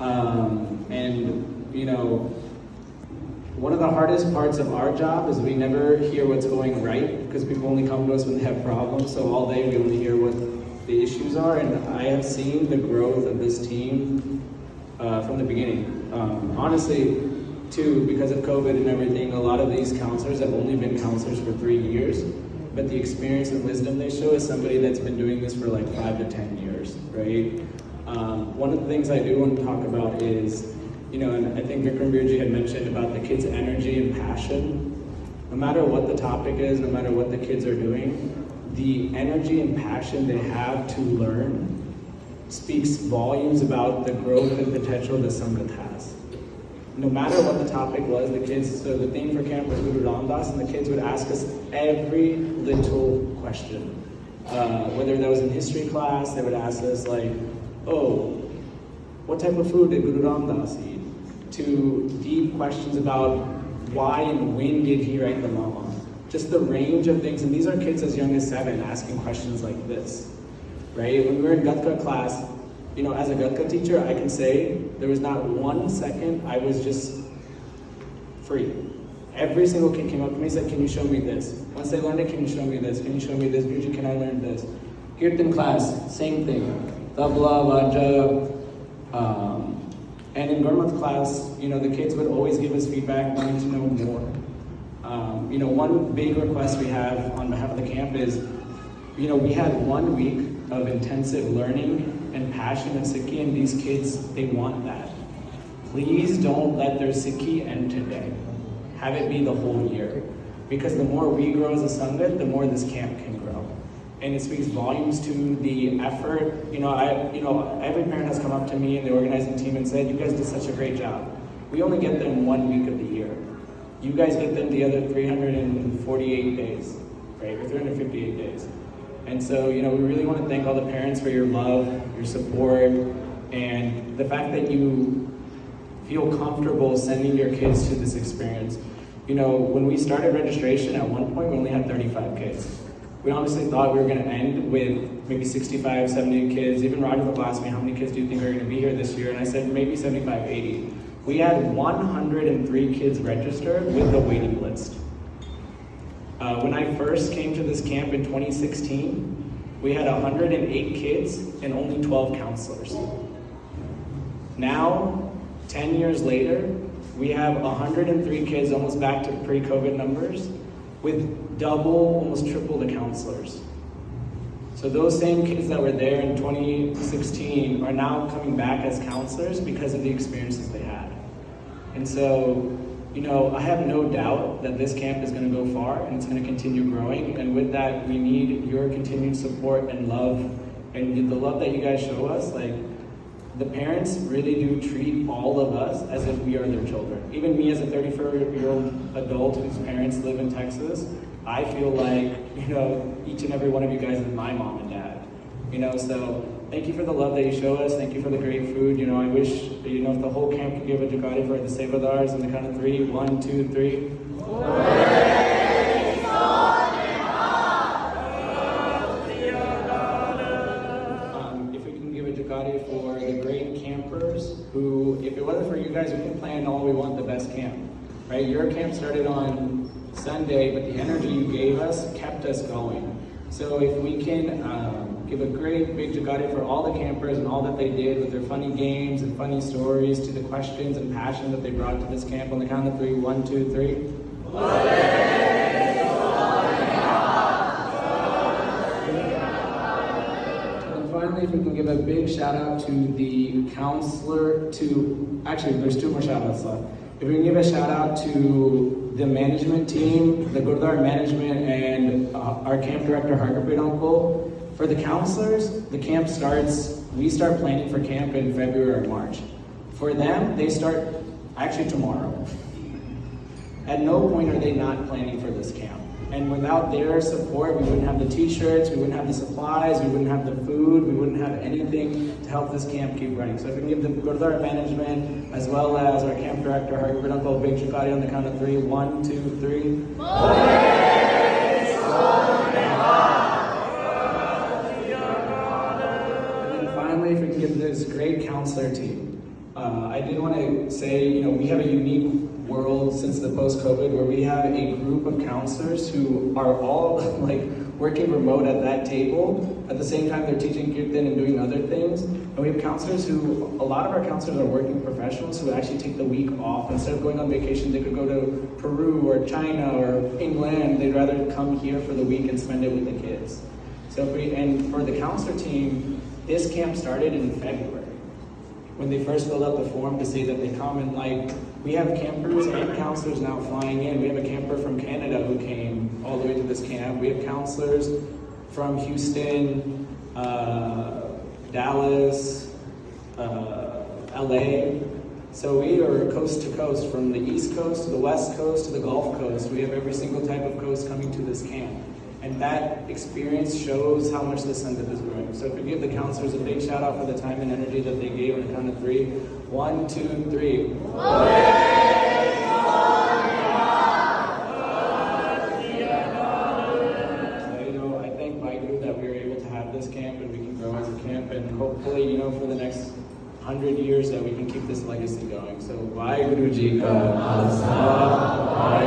And you know, one of the hardest parts of our job is we never hear what's going right because people only come to us when they have problems. So all day we only hear what the issues are, and I have seen the growth of this team from the beginning. Honestly, too, because of COVID and everything, a lot of these counselors have only been counselors for 3 years, but the experience and wisdom they show is somebody that's been doing this for like 5 to 10 years, right? One of the things I do want to talk about is, you know, and I think Vikram Birji had mentioned about the kids' energy and passion. No matter what the topic is, no matter what the kids are doing, the energy and passion they have to learn speaks volumes about the growth and potential that Sangat has. No matter what the topic was, the kids, so the theme for camp was Guru Ramdas, and the kids would ask us every little question. Whether that was in history class, they would ask us like, oh, what type of food did Guru Ramdas eat? To deep questions about why and when did he write the Mama? Just the range of things, and these are kids as young as 7 asking questions like this, right? When we were in Gatka class, you know, as a Gatka teacher, I can say there was not 1 second I was just free. Every single kid came up to me and said, can you show me this? Once they learned it, can you show me this? Can you show me this? Birji, can I learn this? Kirtan class, same thing. Tabla, Vaja, and in Gurmat class, you know, the kids would always give us feedback, wanting to know more. You know, one big request we have on behalf of the camp is, you know, we had 1 week of intensive learning and passion of Sikhi, and these kids, they want that. Please don't let their Sikhi end today. Have it be the whole year. Because the more we grow as a Sangat, the more this camp can grow. And it speaks volumes to the effort. You know, every parent has come up to me and the organizing team and said, you guys did such a great job. We only get them 1 week of the year. You guys get them the other 348 days, right? Or 358 days. And so, you know, we really want to thank all the parents for your love, your support, and the fact that you feel comfortable sending your kids to this experience. You know, when we started registration, at one point we only had 35 kids. We honestly thought we were going to end with maybe 65, 70 kids. Even Roger asked me, how many kids do you think are going to be here this year? And I said, maybe 75, 80. We had 103 kids register with the waiting list. When I first came to this camp in 2016, we had 108 kids and only 12 counselors. Now, 10 years later, we have 103 kids, almost back to pre-COVID numbers, with double, almost triple the counselors. So those same kids that were there in 2016 are now coming back as counselors because of the experiences they had. And so, you know, I have no doubt that this camp is going to go far and it's going to continue growing. And with that, we need your continued support and love. And the love that you guys show us, like, the parents really do treat all of us as if we are their children. Even me as a 34-year-old adult whose parents live in Texas, I feel like, you know, each and every one of you guys is my mom and dad. You know, so thank you for the love that you show us. Thank you for the great food. You know, I wish, you know, if the whole camp could give a jagari for the Sevadars on the count of 3. 1, 2, 3. If we can give a jagari for the great campers who, if it wasn't for you guys, we can plan all we want the best camp. Right? Your camp started on Sunday, but the energy you gave us kept us going. So if we can give a great big jagari for all the campers and all that they did with their funny games and funny stories, to the questions and passion that they brought to this camp on the count of 3. 1, 2, 3. And finally, if we can give a big shout out to the counselor, actually there's 2 more shout outs left. If we can give a shout out to the management team, the Gurdwara management, and our camp director, Hargurpreet Uncle. For the counselors, the camp we start planning for camp in February or March. For them, they start actually tomorrow. At no point are they not planning for this camp. And without their support, we wouldn't have the t-shirts, we wouldn't have the supplies, we wouldn't have the food, we wouldn't have anything to help this camp keep running. So if we can give the Gurdwara management, as well as our camp director, Hargurpreet Uncle, a big chakari on the count of 3. 1, 2, 3. And then finally, if we can give this great counselor team. I did want to say, we have a unique world since the post-COVID where we have a group of counselors who are all like working remote at that table. At the same time, they're teaching kirtan and doing other things. And we have counselors who, a lot of our counselors are working professionals who actually take the week off. Instead of going on vacation, they could go to Peru or China or England. They'd rather come here for the week and spend it with the kids. And for the counselor team, this camp started in February, when they first filled out the form to say that they come, and we have campers and counselors now flying in. We have a camper from Canada who came all the way to this camp. We have counselors from Houston, Dallas, LA. So we are coast to coast, from the East Coast to the West Coast to the Gulf Coast. We have every single type of coast coming to this camp. And that experience shows how much the Sunday is growing. So if we give the counselors a big shout out for the time and energy that they gave on the count of 3. 1, 2, 3. I thank my group that we were able to have this camp and we can grow as a camp, and hopefully, for the next 100 years that we can keep this legacy going. So, Bhai Guruji ka Khalsa, Bhai